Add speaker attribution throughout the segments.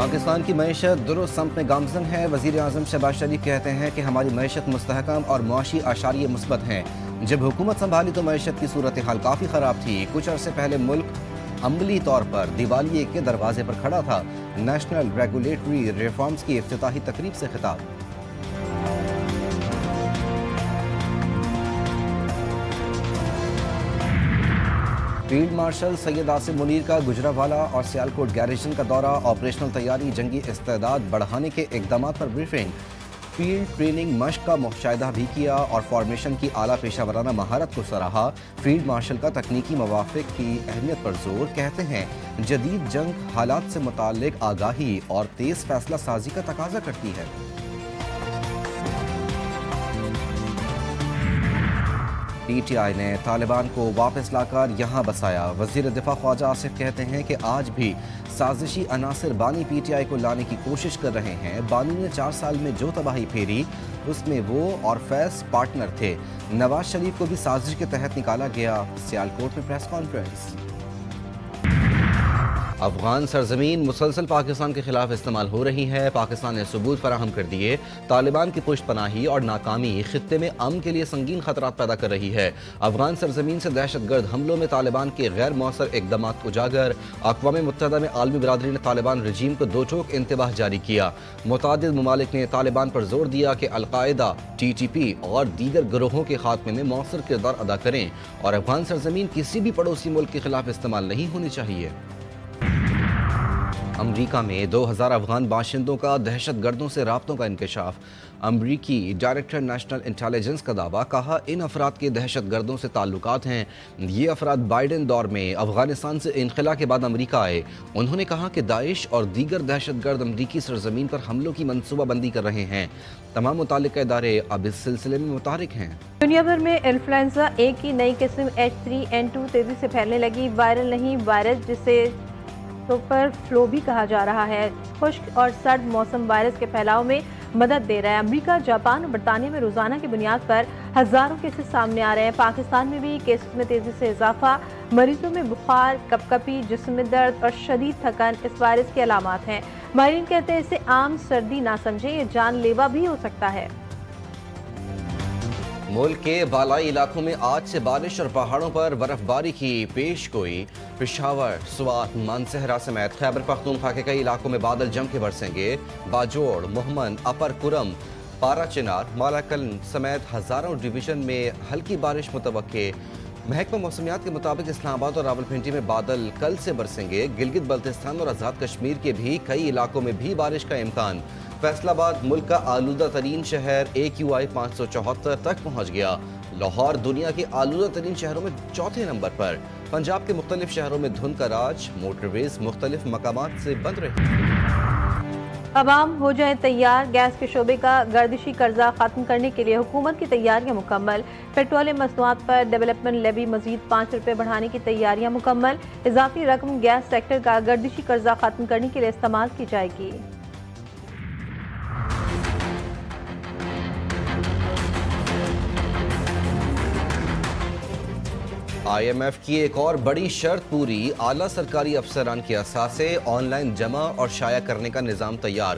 Speaker 1: پاکستان کی معیشت درست سمت میں گامزن ہے۔ وزیر اعظم شہباز شریف کہتے ہیں کہ ہماری معیشت مستحکم اور معاشی اعشاریے مثبت ہیں۔ جب حکومت سنبھالی تو معیشت کی صورتحال کافی خراب تھی۔ کچھ عرصے پہلے ملک عملی طور پر دیوالیے کے دروازے پر کھڑا تھا۔ نیشنل ریگولیٹری ریفارمز کی افتتاحی تقریب سے خطاب۔ فیلڈ مارشل سید آصف منیر کا گجرانوالہ اور سیالکوٹ گیریژن کا دورہ، آپریشنل تیاری، جنگی استعداد بڑھانے کے اقدامات پر بریفنگ۔ فیلڈ ٹریننگ مشق کا مشاہدہ بھی کیا اور فارمیشن کی اعلیٰ پیشہ ورانہ مہارت کو سراہا۔ فیلڈ مارشل کا تکنیکی موافق کی اہمیت پر زور، کہتے ہیں جدید جنگ حالات سے متعلق آگاہی اور تیز فیصلہ سازی کا تقاضا کرتی ہے۔ پی ٹی آئی نے طالبان کو واپس لا کر یہاں بسایا۔ وزیر دفاع خواجہ آصف کہتے ہیں کہ آج بھی سازشی عناصر بانی پی ٹی آئی کو لانے کی کوشش کر رہے ہیں۔ بانی نے 4 سال میں جو تباہی پھیری اس میں وہ اور فیض پارٹنر تھے۔ نواز شریف کو بھی سازش کے تحت نکالا گیا۔ سیالکوٹ میں پریس کانفرنس۔ افغان سرزمین مسلسل پاکستان کے خلاف استعمال ہو رہی ہے۔ پاکستان نے ثبوت فراہم کر دیے۔ طالبان کی پشت پناہی اور ناکامی خطے میں امن کے لیے سنگین خطرات پیدا کر رہی ہے۔ افغان سرزمین سے دہشت گرد حملوں میں طالبان کے غیر مؤثر اقدامات اجاگر۔ اقوام متحدہ میں عالمی برادری نے طالبان رجیم کو 2 ٹوک انتباہ جاری کیا۔ متعدد ممالک نے طالبان پر زور دیا کہ القاعدہ، ٹی ٹی پی اور دیگر گروہوں کے خاتمے میں مؤثر کردار ادا کریں اور افغان سرزمین کسی بھی پڑوسی ملک کے خلاف استعمال نہیں ہونی چاہیے۔ امریکہ میں 2000 افغان باشندوں کا دہشت گردوں سے رابطوں کا انکشاف۔ امریکی ڈائریکٹر نیشنل انٹیلیجنس کا دعویٰ، کہا ان افراد کے دہشت گردوں سے تعلقات ہیں۔ یہ افراد بائیڈن دور میں افغانستان سے انخلا کے بعد امریکہ آئے۔ انہوں نے کہا کہ داعش اور دیگر دہشت گرد امریکی سرزمین پر حملوں کی منصوبہ بندی کر رہے ہیں۔ تمام متعلقہ ادارے اب اس سلسلے میں متحرک ہیں۔
Speaker 2: دنیا بھر میں انفلوئنزا A کی نئی قسم H3N2 تیزی سے پھیلنے لگی۔ وائرل نہیں وائرس، جسے سپر فلو بھی کہا جا رہا ہے، خشک اور سرد موسم وائرس کے پھیلاؤ میں مدد دے رہا ہے۔ امریکہ، جاپان اور برطانیہ میں روزانہ کی بنیاد پر ہزاروں کیسز سامنے آ رہے ہیں۔ پاکستان میں بھی کیسز میں تیزی سے اضافہ۔ مریضوں میں بخار، کپکپی، جسم میں درد اور شدید تھکن اس وائرس کے علامات ہیں۔ ماہرین کہتے ہیں اسے عام سردی نہ سمجھیں، یہ جان لیوا بھی ہو سکتا ہے۔
Speaker 1: ملک کے بالائی علاقوں میں آج سے بارش اور پہاڑوں پر برف باری کی پیش گوئی۔ پشاور، سوات، مانسہرہ سمیت خیبر پختونخوا کے کئی علاقوں میں بادل جم کے برسیں گے۔ باجوڑ، مہمن، اپر کرم، پارا چنار، مالاکل سمیت ہزاروں ڈویژن میں ہلکی بارش متوقع۔ محکمہ موسمیات کے مطابق اسلام آباد اور راولپنڈی میں بادل کل سے برسیں گے۔ گلگت بلتستان اور آزاد کشمیر کے بھی کئی علاقوں میں بھی بارش کا امکان۔ فیصل آباد ملک کا آلودہ ترین شہر AQI 574 تک پہنچ گیا۔ لاہور دنیا کے آلودہ ترین شہروں میں 4تھے نمبر پر۔ پنجاب کے مختلف شہروں میں دھند کا راج، موٹر ویز مختلف مقامات سے بند رہی۔
Speaker 2: عوام ہو جائیں تیار، گیس کے شعبے کا گردشی قرضہ ختم کرنے کے لیے حکومت کی تیاریاں مکمل۔ پیٹرولیم مصنوعات پر ڈیولپمنٹ لیوی مزید 5 روپے بڑھانے کی تیاریاں مکمل۔ اضافی رقم گیس سیکٹر کا گردشی قرضہ ختم کرنے کے لیے استعمال کی جائے گی۔
Speaker 1: IMF کی ایک اور بڑی شرط پوری، اعلیٰ سرکاری افسران کے اثاثے آن لائن جمع اور شائع کرنے کا نظام تیار۔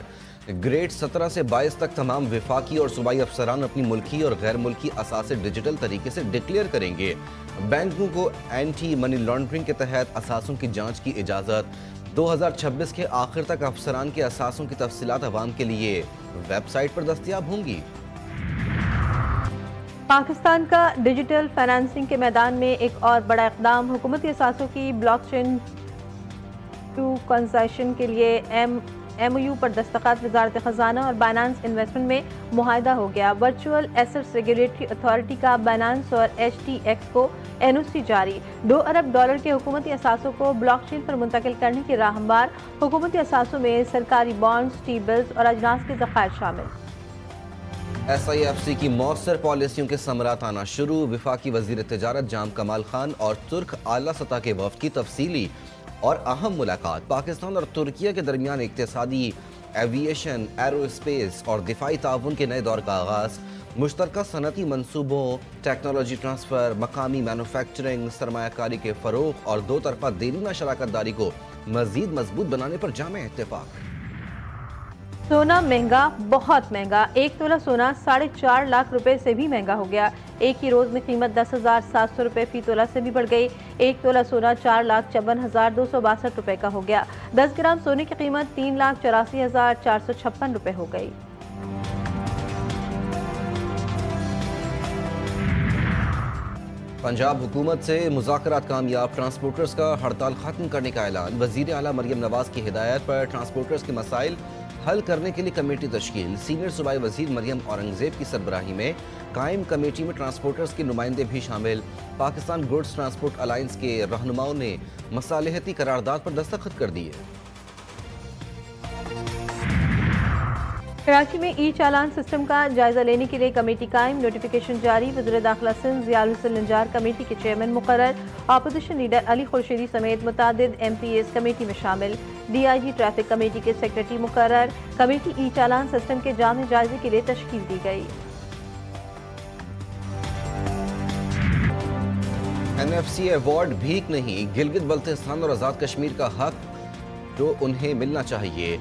Speaker 1: گریڈ 17 سے 22 تک تمام وفاقی اور صوبائی افسران اپنی ملکی اور غیر ملکی اثاثے ڈیجیٹل طریقے سے ڈکلیئر کریں گے۔ بینکوں کو اینٹی منی لانڈرنگ کے تحت اثاثوں کی جانچ کی اجازت۔ 2026 کے آخر تک افسران کے اثاثوں کی تفصیلات عوام کے لیے ویب سائٹ پر دستیاب ہوں گی۔
Speaker 2: پاکستان کا ڈیجیٹل فائنانسنگ کے میدان میں ایک اور بڑا اقدام، حکومتی اثاثوں کی بلاک چین ٹوکنائزیشن کے لیے MOU پر دستخط۔ وزارت خزانہ اور بائنانس انویسٹمنٹ میں معاہدہ ہو گیا۔ ورچوئل ایسٹس ریگولیٹری اتھارٹی کا بائنانس اور HTX کو NOC جاری۔ $2 ارب کے حکومتی اثاثوں کو بلاک چین پر منتقل کرنے کی راہ ہموار۔ حکومتی اثاثوں میں سرکاری بانڈز، ٹی بلز اور اجناس کے ذخائر شامل۔
Speaker 1: SIFC کی مؤثر پالیسیوں کے ثمرات آنا شروع۔ وفاقی وزیر تجارت جام کمال خان اور ترک اعلیٰ سطح کے وفد کی تفصیلی اور اہم ملاقات۔ پاکستان اور ترکیہ کے درمیان اقتصادی، ایوییشن، ایرو اسپیس اور دفاعی تعاون کے نئے دور کا آغاز۔ مشترکہ صنعتی منصوبوں، ٹیکنالوجی ٹرانسفر، مقامی مینوفیکچرنگ، سرمایہ کاری کے فروغ اور 2 طرفہ دیرینہ شراکت داری کو مزید مضبوط بنانے پر جامع اتفاق۔
Speaker 2: सोना महंगा, बहुत महंगा। 1 तोला सोना 4.5 लाख रुपए से भी महंगा हो गया। एक ही रोज में कीमत 10,700 रुपए फी तोला से भी बढ़ गई। 1 तोला सोना 4,54,262 रुपए का हो गया। 10 ग्राम सोने की कीमत 3,84,456 रुपए हो गई।
Speaker 1: पंजाब हुकूमत से मुज़ाकरात कामयाब, ट्रांसपोर्टर्स का हड़ताल खत्म करने का ऐलान। वज़ीर आला मरियम नवाज की हिदायत पर ट्रांसपोर्टर्स के मसाइल हल करने के लिए कमेटी तश्कील। सीनियर सूबाई वज़ीर मरियम औरंगज़ेब की सरबराही में कायम कमेटी में ट्रांसपोर्टर्स के नुमाइंदे भी शामिल। पाकिस्तान गुड्स ट्रांसपोर्ट अलायंस के रहनुमाओं ने मसालहती करारदाद पर दस्तखत कर दिए।
Speaker 2: कराची में ई चालान सिस्टम का जायजा लेने के लिए कमेटी कायम, नोटिफिकेशन जारी। वज़ीर दाखिला सिंध ज़ियाउल हुसैन निजार कमेटी के चेयरमैन मुकर्रर। अपोजिशन लीडर अली खुर्शीदी समेत मुतादिद MPs कमेटी में शामिल। DIG ट्रैफिक कमेटी के सेक्रेटरी मुकर्रर। कमेटी ई चालान सिस्टम के जामे जायजे के लिए तश्कील दी गई।
Speaker 1: NFC अवार्ड भीख नहीं, गिलगित बल्तिस्तान और आज़ाद कश्मीर का हक जो उन्हें मिलना चाहिए।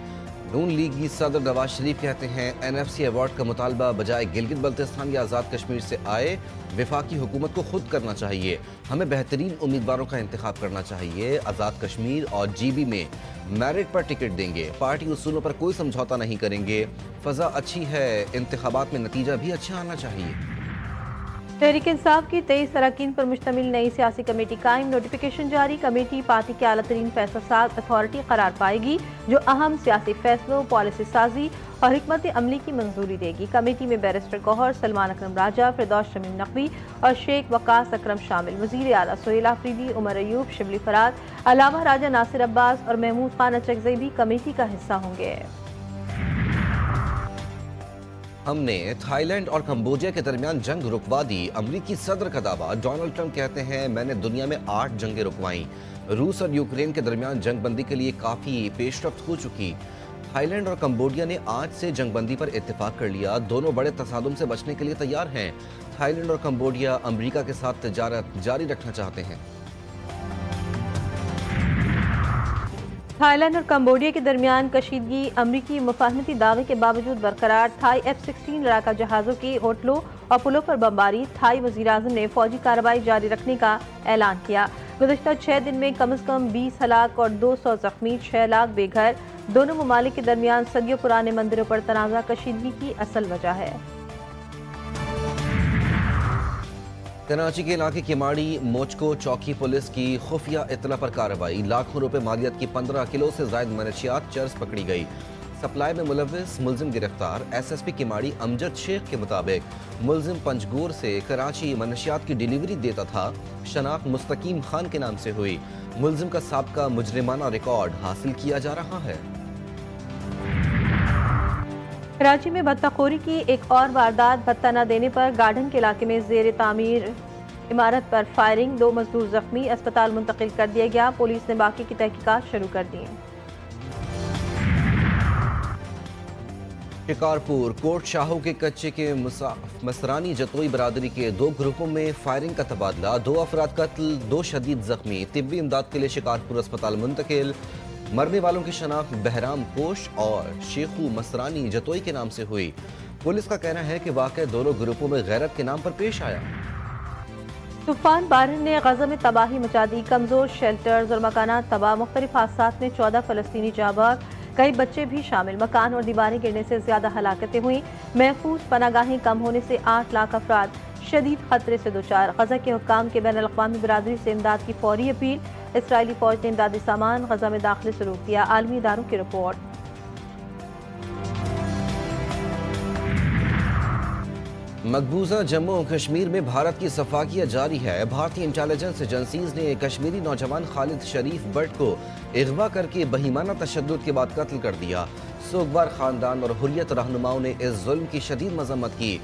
Speaker 1: नून लीगी सदर नवाज शरीफ कहते हैं NFC अवार्ड का मुतालबा बजाय गिलगित बल्तिस्तान या आज़ाद कश्मीर से आए वफाकी हुकूमत को खुद करना चाहिए। हमें बेहतरीन उम्मीदवारों का इंतखाब करना चाहिए। आज़ाद कश्मीर और GB में मेरिट पर टिकट देंगे। पार्टी उसूलों पर कोई समझौता नहीं करेंगे। फ़ज़ा अच्छी है, इंतखाबात में नतीजा भी अच्छा आना चाहिए।
Speaker 2: तहरीक इंसाफ की 23 अरकान पर मुश्तमिल नई सियासी कमेटी कायम, नोटिफिकेशन जारी। कमेटी पार्टी के आला तरीन फैसला साज अथॉरिटी करार पाएगी जो अहम सियासी फैसलों, पॉलिसी साजी और हिकमत अमली की मंजूरी देगी। कमेटी में बैरिस्टर गौहर, सलमान अकरम राजा, फिरदौस शमीम नकवी और शेख वकास अकरम शामिल। वज़ीर आला सुहेल आफरीदी, उमर अयूब, शिबली फराद, अलामा राजा नासिर अब्बास और महमूद खान अचकज़ई भी कमेटी का हिस्सा होंगे।
Speaker 1: हमने थाईलैंड और कंबोडिया के दरमियान जंग रुकवा दी, अमरीकी सदर का दावा। डोनाल्ड ट्रंप कहते हैं मैंने दुनिया में 8 जंगें रुकवाई। रूस और यूक्रेन के दरमियान जंग बंदी के लिए काफ़ी पेशरफ्त हो चुकी। थाईलैंड और कंबोडिया ने आज से जंग बंदी पर इत्तेफाक कर लिया। दोनों बड़े तसादुम से बचने के लिए तैयार हैं। थाईलैंड और कंबोडिया अमरीका के साथ तजारत जारी रखना चाहते हैं।
Speaker 2: थाईलैंड और कंबोडिया के दरमियान कशीदगी अमरीकी मुफाहमती दावे के बावजूद बरकरार। थाई F-16 लड़ाका जहाज़ों की होटलों और पुलों पर बमबारी। थाई वज़ीर-ए-आज़म ने फौजी कार्रवाई जारी रखने का ऐलान किया। गुज़श्ता 6 दिन में कम से कम 20 हलाक और 200 जख्मी, 6 लाख बेघर। दोनों ममालिक के दरमियान सदियों पुराने मंदिरों पर तनाज़ा कशीदगी की असल वजह है।
Speaker 1: कराची के इलाके किमाड़ी मोचको चौकी पुलिस की खुफिया इत्तला पर कार्रवाई। लाखों रुपए मालियत की 15 किलो से जायद मनशियात चर्स पकड़ी गई। सप्लाई में मुलविस मुलजिम गिरफ्तार। SSP किमाड़ी अमजद शेख के मुताबिक मुलजिम पंजगोर से कराची मनशियात की डिलीवरी देता था। शनाख्त मुस्तकीम खान के नाम से हुई। मुलजिम का साबका मुजरिमाना रिकॉर्ड हासिल किया जा रहा है।
Speaker 2: कराची में भत्ताखोरी की एक और वारदात। भत्ता न देने पर गार्डन के इलाके में जेर तामीर इमारत पर फायरिंग। 2 मजदूर जख्मी, अस्पताल मुंतकिल कर दिया गया। पुलिस ने बाकी की तहकीकात शुरू कर दी।
Speaker 1: शिकारपुर कोट शाहों के कच्चे के मसरानी जतोई बरादरी के 2 ग्रुपों में फायरिंग का तबादला। 2 अफराद कत्ल, 2 शदीद जख्मी। तिब्बी इमदाद के लिए शिकारपुर अस्पताल मुंतकिल। मरने वालों की शनाख्त बहराम पोश और शेखू मसरानी जतोई के नाम से हुई। पुलिस का कहना है कि वाक़या दोनों ग्रुपों में गैरत के नाम पर पेश आया।
Speaker 2: तूफान बारिश ने गजा में तबाही मचा दी। कमजोर शेल्टर्स और मकानात तबाह। मुख्तलिफ हादसात में 14 फलस्तीनी जाबाग, कई बच्चे भी शामिल। मकान और दीवारें गिरने से ज्यादा हलाकतें हुई। महफूज पनागाहें कम होने से 8 लाख अफराद शदीद खतरे से दोचार। गजा के हुक्काम के बैन अल-अक़वामी बिरादरी से इमदाद की फौरी अपील। इसराइली फौज ने इमदादी सामान गजा में दाखिले से रोक दिया। आलमी इदारों की रिपोर्ट।
Speaker 1: मकबूजा जम्मू और कश्मीर में भारत की सफाकियाँ जारी है। भारतीय इंटेलिजेंस एजेंसीज ने कश्मीरी नौजवान खालिद शरीफ बट को अगवा करके बहीमाना तशद्दुद के बाद कत्ल कर दिया। सोगवार खानदान और हुर्रियत रहनुमाओं ने इस जुल्म की शदीद मजम्मत की।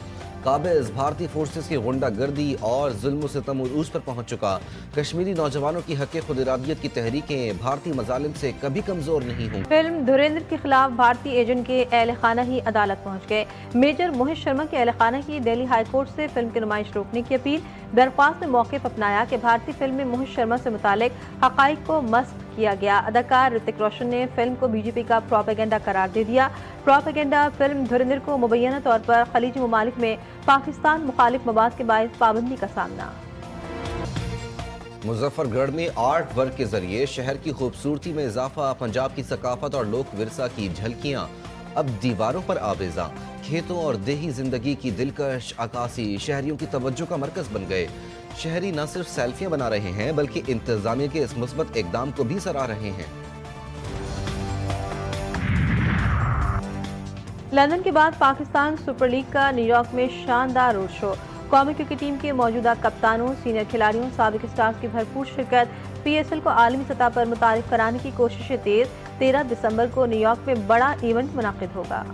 Speaker 1: काबिज भारतीय फोर्सेस की गुंडागर्दी और जुल्म सितम उरूज पर पहुंच चुका। कश्मीरी नौजवानों की हक़ खुद इरादियत की तहरीकें भारतीय मजालिम से कभी कमजोर नहीं होंगी।
Speaker 2: फिल्म धुरेंद्र के खिलाफ भारतीय एजेंट के अहल खाना ही अदालत पहुंच गए। मेजर मोहित शर्मा के अहल खाना की दिल्ली हाई कोर्ट से फिल्म की नुमाइश रोकने की अपील। दरख्वास्त में मौक़िफ़ अपनाया कि भारतीय फिल्म में मोहित शर्मा से मुतालिक हक़ाइक़ को मस्क किया गया। अदाकार ऋतिक रोशन ने फिल्म को बीजेपी का प्रोपेगेंडा करार दे दिया। प्रोपेगेंडा फिल्म धुरंधर को मुबैना तौर पर खलीजी ममालिक में पाकिस्तान मुखालिफ मवाद के बायस पाबंदी का सामना।
Speaker 1: मुजफ्फरगढ़ में आर्ट वर्क के जरिए शहर की खूबसूरती में इजाफा, पंजाब की सकाफत और लोक विरसा की झलकियां अब दीवारों पर आवेजा। खेतों और देही जिंदगी की दिलकश अक्कासी शहरियों की तवज्जो का मरकज बन गए। शहरी न सिर्फ सेल्फियां बना रहे हैं बल्कि इंतजामिया के इस मुस्बत इकदाम को भी सराह रहे हैं।
Speaker 2: लंदन के बाद पाकिस्तान सुपर लीग का न्यूयॉर्क में शानदार रोड शो। कौमी क्रिकेट टीम के मौजूदा कप्तानों, सीनियर खिलाड़ियों, साबिक स्टार्स की भरपूर शिरकत। पीएसएल को आलमी सतह पर मुतारिफ कराने की कोशिशें तेज। 13 दिसंबर को न्यूयॉर्क में बड़ा इवेंट मुनाकिद होगा।